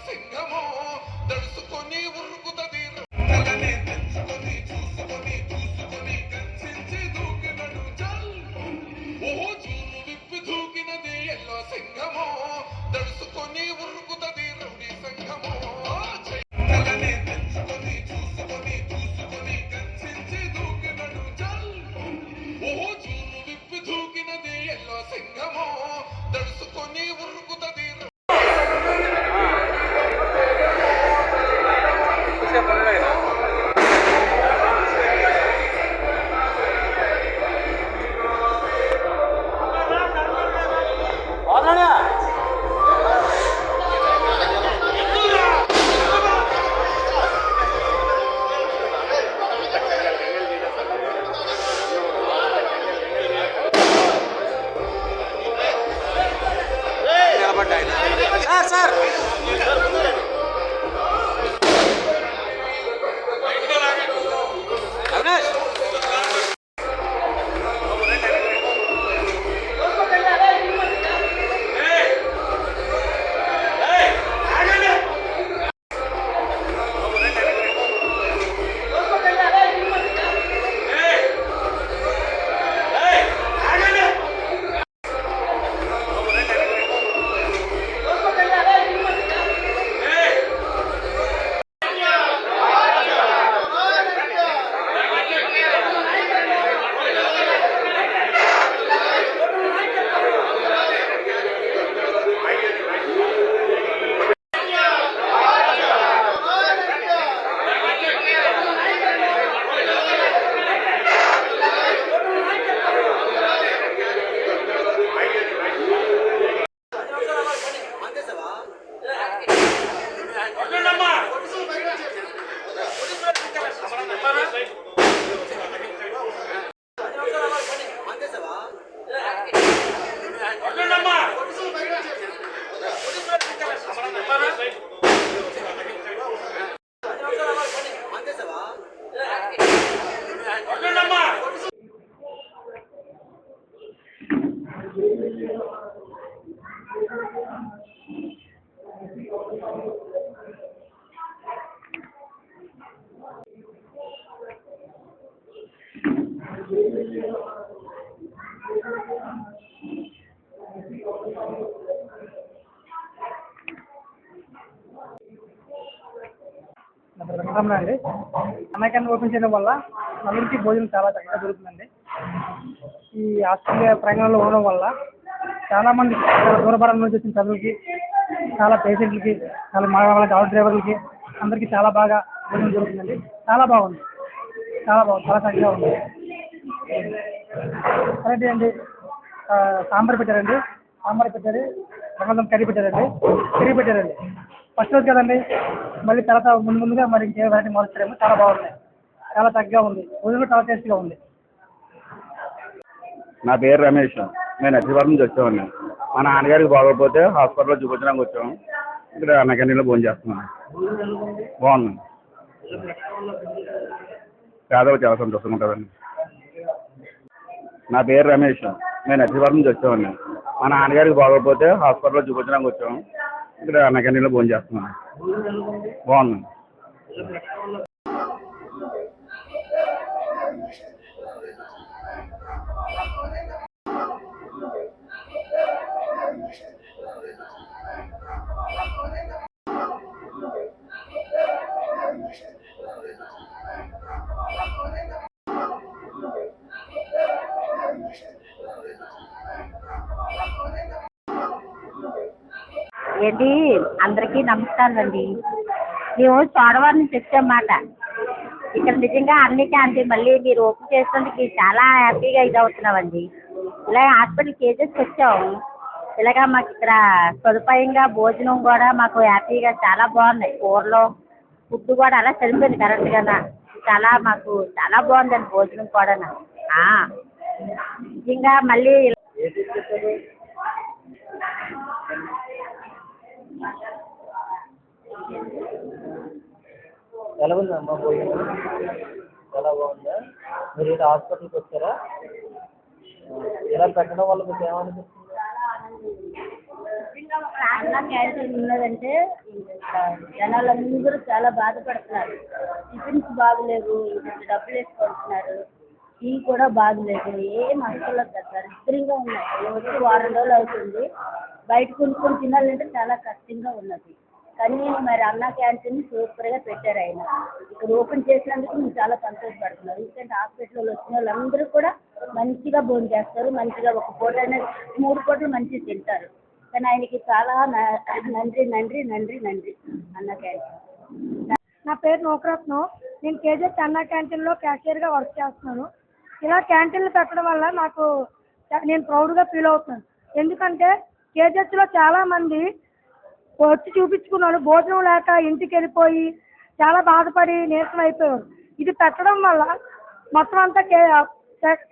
సింగమో దడుసుకొని ఉరుకుతది విప్పి దూకినది yellow సింగమో దడుసుకొని ఉరుకుతది rowdy సంఘమో విప్పి దూకినది yellow సింగమో దడుసుకొని ఉరుకుతది sir Avinash అండి అన్న క్యాంటీన్ ఓపెన్ చేయడం వల్ల అందరికీ భోజనం చాలా చక్కగా దొరుకుతుందండి. ఈ ఆస్ట్రేలియా ప్రాంగణంలో ఉండడం వల్ల చాలామంది దూరభారం నుంచి వచ్చిన చదువులకి, చాలా పేషెంట్లకి, చాలా వాళ్ళకి ఆటో డ్రైవర్లకి అందరికీ చాలా బాగా భోజనం దొరుకుతుందండి. చాలా బాగుంది, చాలా చక్కగా ఉంది. అలాగే అండి సాంబార్ పెట్టారు, బంగాళదుంప కర్రీ పెట్టారండి. ఫస్ట్ రోజు కదండి, మళ్ళీ తర్వాత ముందుగా మరి ఇంకేం వెరైటీ మారుస్తారేమో. చాలా బాగున్నాయి, చాలా చక్కగా ఉంది, భోజనం చాలా టేస్ట్గా ఉంది. నా పేరు రమేష్, నేను నర్సీవరం నుంచి వచ్చామండి. మా నాన్నగారికి బాగోకపోతే హాస్పిటల్లో చూపించడానికి వచ్చాము. ఇక్కడ అన్న క్యాంటీన్లో భోజనం చేస్తున్నాను. బాగుంది, పేదవాళ్ళు చాలా సంతోషంగా ఉంటుందండి. నా పేరు రమేష్, నేను నర్సీవరం నుంచి వచ్చామండి. మా నాన్నగారికి బాగోకపోతే హాస్పిటల్లో చూపించడానికి వచ్చాము. ఇక్కడ అన్న క్యాంటీన్లో భోజనం చేస్తున్నాను. బాగుంది. ఏంటి, అందరికీ నమస్కారం అండి. మేము చోడవరం నుంచి వచ్చామన్నమాట. ఇక్కడ నిజంగా అన్ని క్యాంటీన్ మళ్ళీ మీరు ఓపెన్ చేసినందుకు చాలా హ్యాపీగా అవుతున్నామండి. ఇలా హాస్పిటల్ కేజెస్కి వచ్చాము. ఇలాగా మాకు ఇక్కడ సదుపాయంగా భోజనం కూడా మాకు హ్యాపీగా చాలా బాగున్నాయి. కూరలో ఫుడ్ కూడా అలా సరిపోయింది కరెక్ట్గా. చాలా మాకు చాలా బాగుందండి భోజనం కూడా. నిజంగా మళ్ళీ ఎలా ఉందమ్మా భోజనం? చాలా బాగుందా? మీరు ఏంటి హాస్పిటల్కి వచ్చారా? ఇలా పెట్టడం వల్ల మీకు ఏమనిపిస్తుంది? అన్న క్యాంటీన్ ఉన్నదంటే జనాలందరూ చాలా బాధపడుతున్నారు. టిఫిన్స్ బాగలేవు, ఇంత డబ్బులు వేసుకుంటున్నారు, టీ కూడా బాగలేదు, ఏం అసలు దరిద్రంగా ఉన్నాయి. వచ్చి వారం రోజులు అవుతుంది, బయట కొనుక్కొని తినాలంటే చాలా కష్టంగా ఉన్నది. కానీ మరి అన్న క్యాంటీన్ సూపర్గా పెట్టారు ఆయన. ఇక్కడ ఓపెన్ చేసినందుకు మేము చాలా సంతోషపడుతున్నాం. ఎందుకంటే హాస్పిటల్లో వచ్చిన వాళ్ళందరూ కూడా మంచిగా భోజనం చేస్తారు, మంచిగా ఒక పూట 3 పూటలు మంచిగా తింటారు. కానీ ఆయనకి చాలా నంది అన్న క్యాంటీన్. నా పేరు నోకరత్నం. నేను కేజెస్ అన్న క్యాంటీన్లో క్యాషియర్గా వర్క్ చేస్తున్నాను. ఇలా క్యాంటీన్లు పెట్టడం వల్ల నేను ప్రౌడ్గా ఫీల్ అవుతున్నాను. ఎందుకంటే కేజెస్లో చాలామంది వచ్చి చూపించుకున్నాను, భోజనం లేక ఇంటికి వెళ్ళిపోయి చాలా బాధపడి నీరసం అయిపోయారు. ఇది పెట్టడం వల్ల మొత్తం అంతా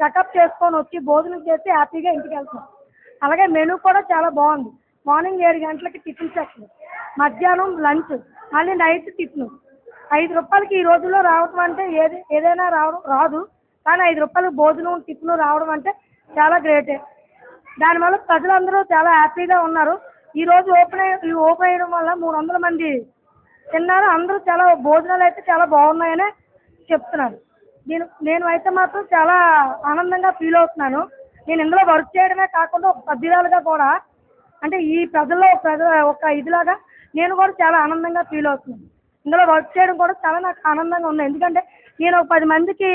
చెకప్ చేసుకొని వచ్చి భోజనం చేసి హ్యాపీగా ఇంటికి వెళ్తున్నాం. అలాగే మెనూ కూడా చాలా బాగుంది. మార్నింగ్ 7 గంటలకి టిఫిన్ సెక్షన్, మధ్యాహ్నం లంచ్, మళ్ళీ నైట్ టిఫిన్. 5 రూపాయలకి ఈ రోజుల్లో రావడం అంటే ఏదైనా రాదు, కానీ 5 రూపాయలకి భోజనం టిఫిన్ రావడం అంటే చాలా గ్రేటే. దానివల్ల ప్రజలందరూ చాలా హ్యాపీగా ఉన్నారు. ఈ రోజు ఓపెన్ అయ్యడం వల్ల 300 మంది తిన్నారు. అందరూ చాలా భోజనాలు అయితే చాలా బాగున్నాయని చెప్తున్నారు. నేను అయితే మాత్రం చాలా ఆనందంగా ఫీల్ అవుతున్నాను. నేను ఇందులో వర్క్ చేయడమే కాకుండా ఒక సభ్యురాలుగా కూడా, అంటే ఈ ప్రజల్లో ఒక ఇదిలాగా నేను కూడా చాలా ఆనందంగా ఫీల్ అవుతున్నాను. ఇందులో వర్క్ చేయడం కూడా చాలా నాకు ఆనందంగా ఉంది. ఎందుకంటే నేను ఒక 10 మందికి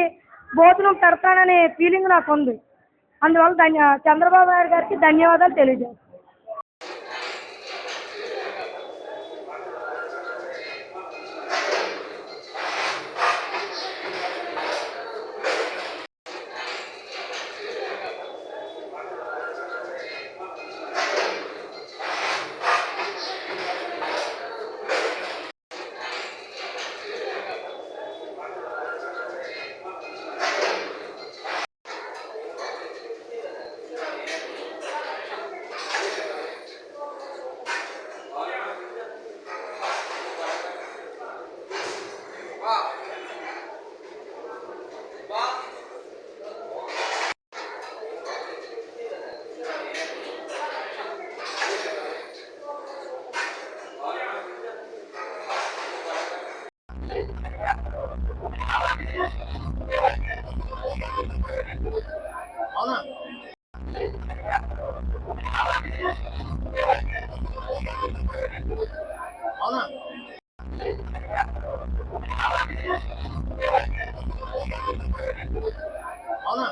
భోజనం పెడతాననే ఫీలింగ్ నాకు ఉంది. అందువల్ల చంద్రబాబు నాయుడు గారికి ధన్యవాదాలు తెలియజేస్తాను. అవునా